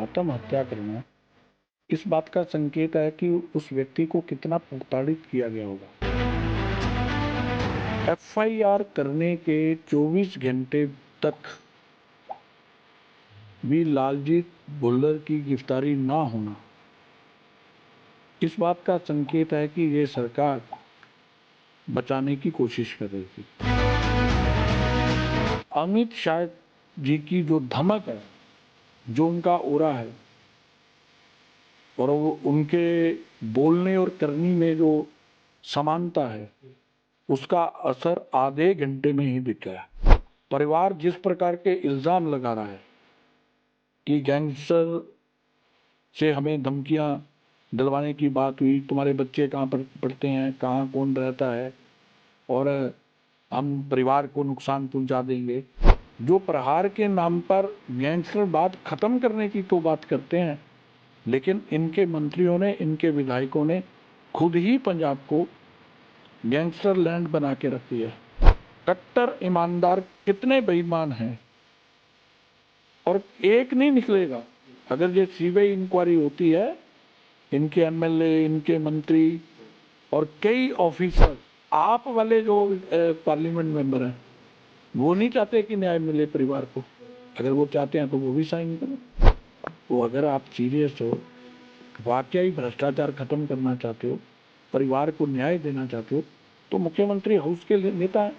आत्महत्या करना इस बात का संकेत है कि उस व्यक्ति को कितना प्रताड़ित किया गया होगा। एफआईआर करने के 24 घंटे तक भी लालजीत भुल्लर की गिरफ्तारी ना होना इस बात का संकेत है कि ये सरकार बचाने की कोशिश कर रही थी। अमित शाह जी की जो धमक है, जो उनका ओरा है और वो उनके बोलने और करनी में जो समानता है, उसका असर आधे घंटे में ही दिख गया। परिवार जिस प्रकार के इल्जाम लगा रहा है कि गैंगस्टर से हमें धमकियां दिलवाने की बात हुई, तुम्हारे बच्चे कहाँ पर पढ़ते हैं, कहाँ कौन रहता है और हम परिवार को नुकसान पहुंचा देंगे। जो प्रहार के नाम पर गैंगस्टर बात खत्म करने की तो बात करते हैं, लेकिन इनके मंत्रियों ने, इनके विधायकों ने खुद ही पंजाब को गैंगस्टर लैंड बना के रख दिया। कट्टर ईमानदार कितने बेईमान हैं और एक नहीं निकलेगा। अगर ये सीबीआई इंक्वायरी होती है, इनके एमएलए, इनके मंत्री और कई ऑफिसर, आप वाले जो पार्लियामेंट मेंबर हैं, वो नहीं चाहते कि न्याय मिले परिवार को। अगर वो चाहते हैं तो वो भी साइन करें। वो अगर आप सीरियस हो, वाकई भ्रष्टाचार खत्म करना चाहते हो, परिवार को न्याय देना चाहते हो, तो मुख्यमंत्री हाउस के नेता हैं,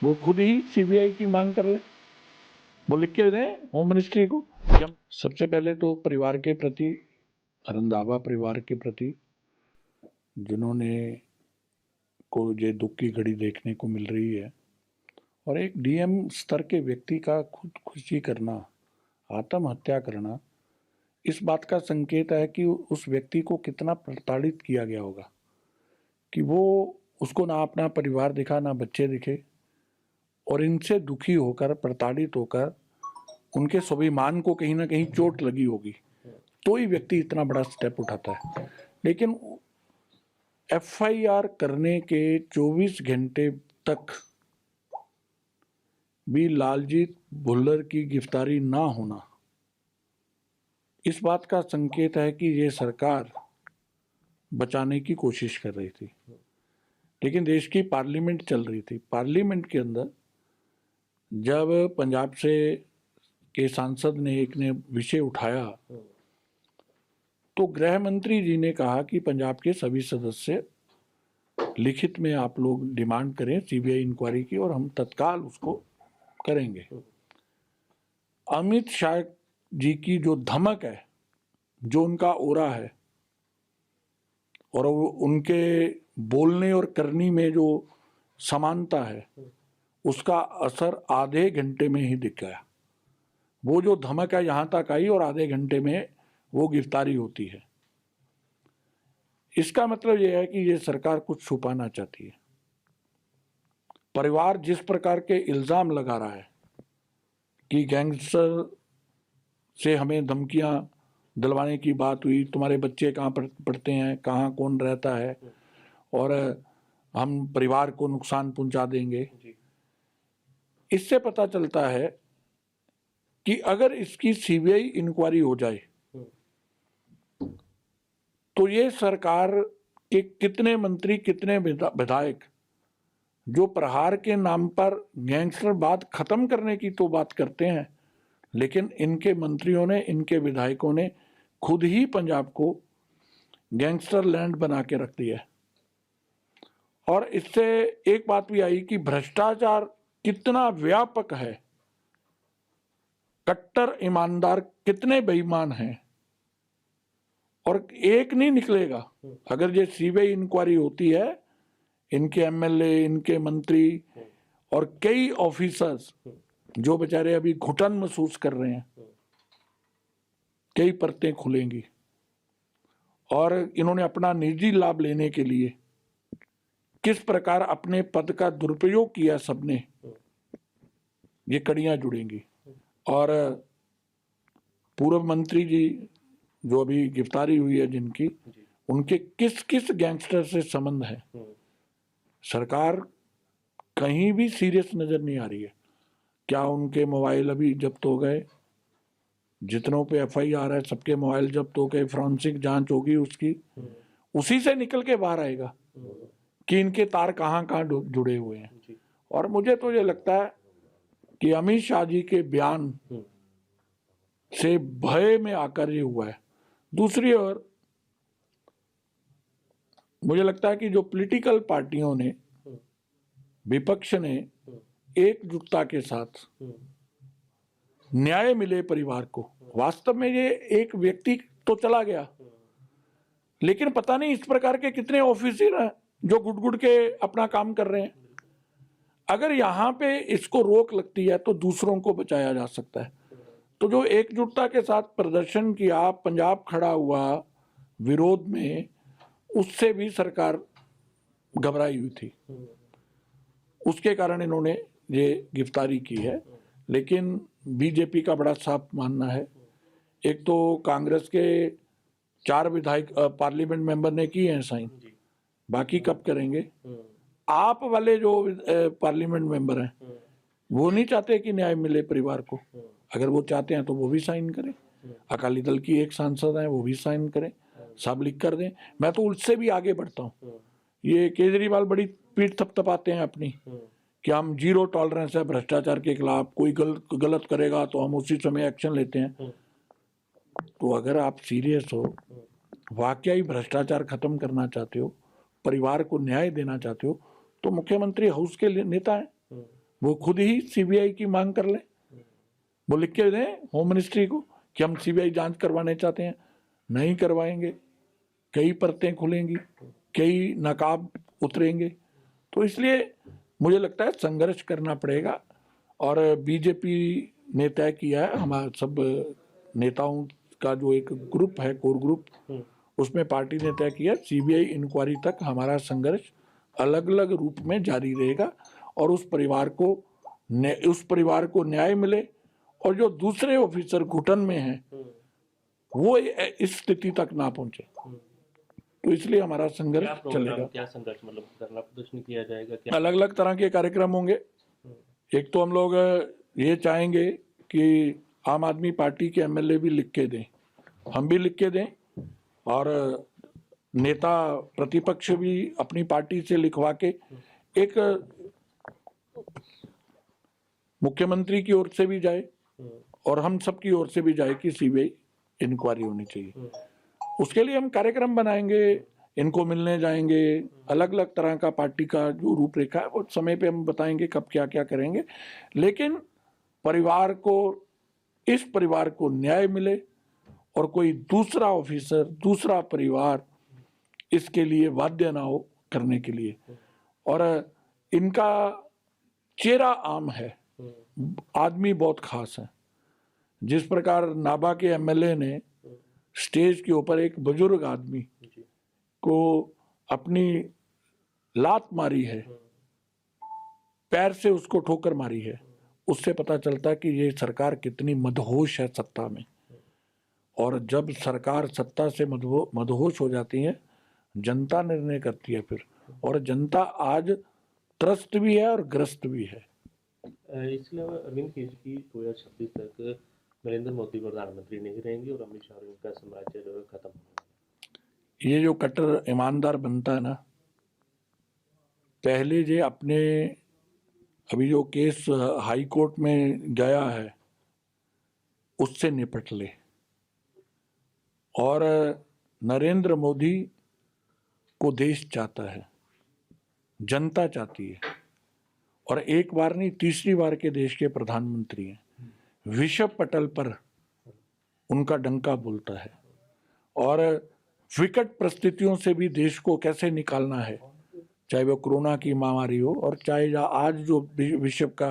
वो खुद ही सीबीआई की मांग कर रहे, वो लिख के दें होम मिनिस्ट्री को। सबसे पहले तो परिवार के प्रति, रंधावा परिवार के प्रति, जिन्होंने को ये दुख की घड़ी देखने को मिल रही है, और एक डीएम स्तर के व्यक्ति का खुदकुशी करना, आत्महत्या करना, इस बात का संकेत है कि उस व्यक्ति को कितना प्रताड़ित किया गया होगा कि वो उसको ना अपना परिवार दिखा, ना बच्चे दिखे, और इनसे दुखी होकर, प्रताड़ित होकर उनके स्वाभिमान को कहीं ना कहीं चोट लगी होगी, तो ही व्यक्ति इतना बड़ा स्टेप उठाता है। लेकिन एफआईआर करने के 24 घंटे तक भी लालजीत भुल्लर की गिरफ्तारी ना होना इस बात का संकेत है कि ये सरकार बचाने की कोशिश कर रही थी। लेकिन देश की पार्लियामेंट चल रही थी। पार्लियामेंट के अंदर जब पंजाब से के सांसद ने एक ने विषय उठाया, तो गृह मंत्री जी ने कहा कि पंजाब के सभी सदस्य लिखित में आप लोग डिमांड करें सीबीआई इंक्वायरी की, और हम तत्काल उसको करेंगे। अमित शाह जी की जो धमक है, जो उनका ओरा है और उनके बोलने और करनी में जो समानता है, उसका असर आधे घंटे में ही दिख गया। वो जो धमक है यहां तक आई और आधे घंटे में वो गिरफ्तारी होती है। इसका मतलब यह है कि ये सरकार कुछ छुपाना चाहती है। परिवार जिस प्रकार के इल्जाम लगा रहा है कि गैंगस्टर से हमें धमकियां दिलवाने की बात हुई, तुम्हारे बच्चे कहाँ पढ़ते हैं, कहाँ कौन रहता है और हम परिवार को नुकसान पहुंचा देंगे, इससे पता चलता है कि अगर इसकी सीबीआई इंक्वायरी हो जाए तो ये सरकार के कितने मंत्री, कितने विधायक जो प्रहार के नाम पर गैंगस्टर बात खत्म करने की तो बात करते हैं, लेकिन इनके मंत्रियों ने, इनके विधायकों ने खुद ही पंजाब को गैंगस्टर लैंड बना के रख दिया। और इससे एक बात भी आई कि भ्रष्टाचार कितना व्यापक है, कट्टर ईमानदार कितने बेईमान हैं, और एक नहीं निकलेगा। अगर ये सीबीआई इंक्वायरी होती है, इनके एमएलए, इनके मंत्री और कई ऑफिसर्स जो बेचारे अभी घुटन महसूस कर रहे हैं, कई परतें खुलेंगी। और इन्होंने अपना निजी लाभ लेने के लिए किस प्रकार अपने पद का दुरुपयोग किया सबने, ये कड़ियां जुड़ेंगी। और पूर्व मंत्री जी जो अभी गिरफ्तारी हुई है जिनकी, उनके किस किस गैंगस्टर से संबंध है, सरकार कहीं भी सीरियस नजर नहीं आ रही है। क्या उनके मोबाइल अभी जब्त हो गए? जितनों पे FIR है सबके मोबाइल जब्त हो गए, फोरेंसिक जांच होगी उसकी, उसी से निकल के बाहर आएगा कि इनके तार कहाँ कहाँ जुड़े हुए हैं। और मुझे तो ये लगता है कि अमित शाह जी के बयान से भय में आकर ये हुआ है। दूसरी ओर मुझे लगता है कि जो पॉलिटिकल पार्टियों ने, विपक्ष ने एकजुटता के साथ न्याय मिले परिवार को, वास्तव में ये एक व्यक्ति तो चला गया, लेकिन पता नहीं इस प्रकार के कितने ऑफिसर हैं जो गुड़ के अपना काम कर रहे हैं। अगर यहाँ पे इसको रोक लगती है तो दूसरों को बचाया जा सकता है। तो जो एकजुटता के साथ प्रदर्शन किया, पंजाब खड़ा हुआ विरोध में, उससे भी सरकार घबराई हुई थी, उसके कारण इन्होंने ये गिरफ्तारी की है। लेकिन बीजेपी का बड़ा साफ मानना है, एक तो कांग्रेस के 4 विधायक पार्लियामेंट मेंबर ने किए हैं साइन, बाकी कब करेंगे? आप वाले जो पार्लियामेंट मेंबर हैं वो नहीं चाहते कि न्याय मिले परिवार को। अगर वो चाहते हैं तो वो भी साइन करें, अकाली दल की एक सांसद है वो भी साइन करें, सब लिख कर दें। मैं तो उससे भी आगे बढ़ता हूँ। ये केजरीवाल बड़ी पीठ थपथपाते हैं अपनी कि हम 0 टॉलरेंस है भ्रष्टाचार के खिलाफ, कोई गलत करेगा तो हम उसी समय एक्शन लेते हैं। तो अगर आप सीरियस हो, वाकई भ्रष्टाचार खत्म करना चाहते हो, परिवार को न्याय देना चाहते हो, तो मुख्यमंत्री हाउस के नेता हैं, वो खुद ही CBI की मांग कर ले, वो लिख के दें होम मिनिस्ट्री को कि हम CBI जांच करवाने चाहते हैं। नहीं करवाएंगे, कई परतें खुलेंगी, कई नकाब उतरेंगे। तो इसलिए मुझे लगता है संघर्ष करना पड़ेगा। और बीजेपी ने तय किया है, हमारे सब नेताओं का जो एक ग्रुप है, कोर ग्रुप, उसमें पार्टी ने तय किया CBI इंक्वायरी तक हमारा संघर्ष अलग अलग रूप में जारी रहेगा और उस परिवार को न्याय मिले और जो दूसरे ऑफिसर घुटन में हैं वो इस स्थिति तक ना पहुंचे। तो इसलिए हमारा संघर्ष चलेगा। क्या संघर्ष मतलब धरना प्रदर्शन किया जाएगा? क्या अलग अलग तरह के कार्यक्रम होंगे। एक तो हम लोग ये चाहेंगे कि आम आदमी पार्टी के MLA भी लिख के दें, हम भी लिख के दें, और नेता प्रतिपक्ष भी अपनी पार्टी से लिखवा के एक मुख्यमंत्री की ओर से भी जाए और हम सब की ओर से भी जाए कि CBI इंक्वायरी होनी चाहिए। उसके लिए हम कार्यक्रम बनाएंगे, इनको मिलने जाएंगे, अलग अलग तरह का पार्टी का जो रूपरेखा है वो समय पे हम बताएंगे कब क्या क्या करेंगे। लेकिन इस परिवार को न्याय मिले और कोई दूसरा ऑफिसर, दूसरा परिवार इसके लिए बाध्य ना हो करने के लिए। और इनका चेहरा आम है, आदमी बहुत खास है। जिस प्रकार नाभा के MLA ने स्टेज के ऊपर एक बुजुर्ग आदमी को अपनी लात मारी है, पैर से उसको ठोकर मारी है, उससे पता चलता है कि ये सरकार कितनी मदहोश है सत्ता में। और जब सरकार सत्ता से मदहोश हो जाती है, जनता निर्णय करती है फिर, और जनता आज त्रस्त भी है और ग्रस्त भी है। इसके अलावा अरविंद केजरीवाल 2026 तक नरेंद्र मोदी प्रधानमंत्री नहीं रहेंगे और अमित शाह का साम्राज्य जो है खत्म होगा। ये जो कट्टर ईमानदार बनता है ना, पहले जे अपने अभी जो केस हाई कोर्ट में गया है उससे निपट ले। और नरेंद्र मोदी को देश चाहता है, जनता चाहती है, और एक बार नहीं तीसरी बार के देश के प्रधानमंत्री हैं। विश्व पटल पर उनका डंका बोलता है और विकट परिस्थितियों से भी देश को कैसे निकालना है, चाहे वो कोरोना की महामारी हो और चाहे आज जो विश्व का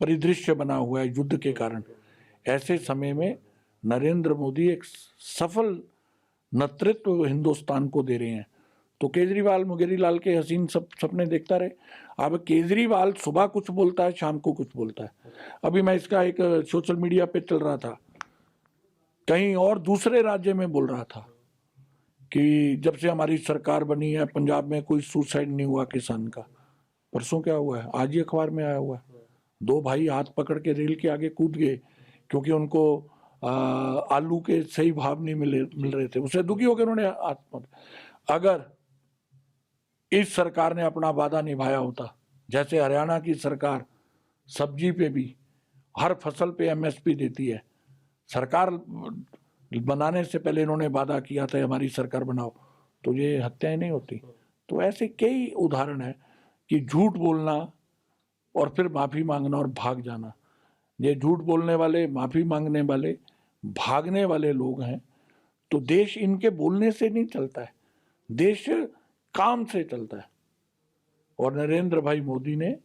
परिदृश्य बना हुआ है युद्ध के कारण। ऐसे समय में नरेंद्र मोदी एक सफल नेतृत्व हिंदुस्तान को दे रहे हैं। तो केजरीवाल मुंगेरीलाल के हसीन सपने देखता रहे। अब केजरीवाल सुबह कुछ बोलता है, शाम को कुछ बोलता है। अभी मैं इसका एक सोशल मीडिया पे चल रहा था, कहीं और दूसरे राज्य में बोल रहा था कि जब से हमारी सरकार बनी है पंजाब में कोई सुसाइड नहीं हुआ किसान का। परसों क्या हुआ है, आज ही अखबार में आया हुआ है, 2 भाई हाथ पकड़ के रेल के आगे कूद गए क्योंकि उनको आलू के सही भाव नहीं मिल रहे थे, उससे दुखी होकर उन्होंने आत्महत्या। अगर इस सरकार ने अपना वादा निभाया होता, जैसे हरियाणा की सरकार सब्जी पे भी हर फसल पे एमएसपी देती है, सरकार बनाने से पहले इन्होंने वादा किया था हमारी सरकार बनाओ, तो ये हत्याएं नहीं होती। तो ऐसे कई उदाहरण है कि झूठ बोलना और फिर माफी मांगना और भाग जाना। ये झूठ बोलने वाले, माफी मांगने वाले, भागने वाले लोग हैं। तो देश इनके बोलने से नहीं चलता है, देश काम से चलता है। और नरेंद्र भाई मोदी ने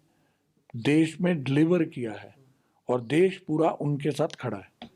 देश में डिलीवर किया है और देश पूरा उनके साथ खड़ा है।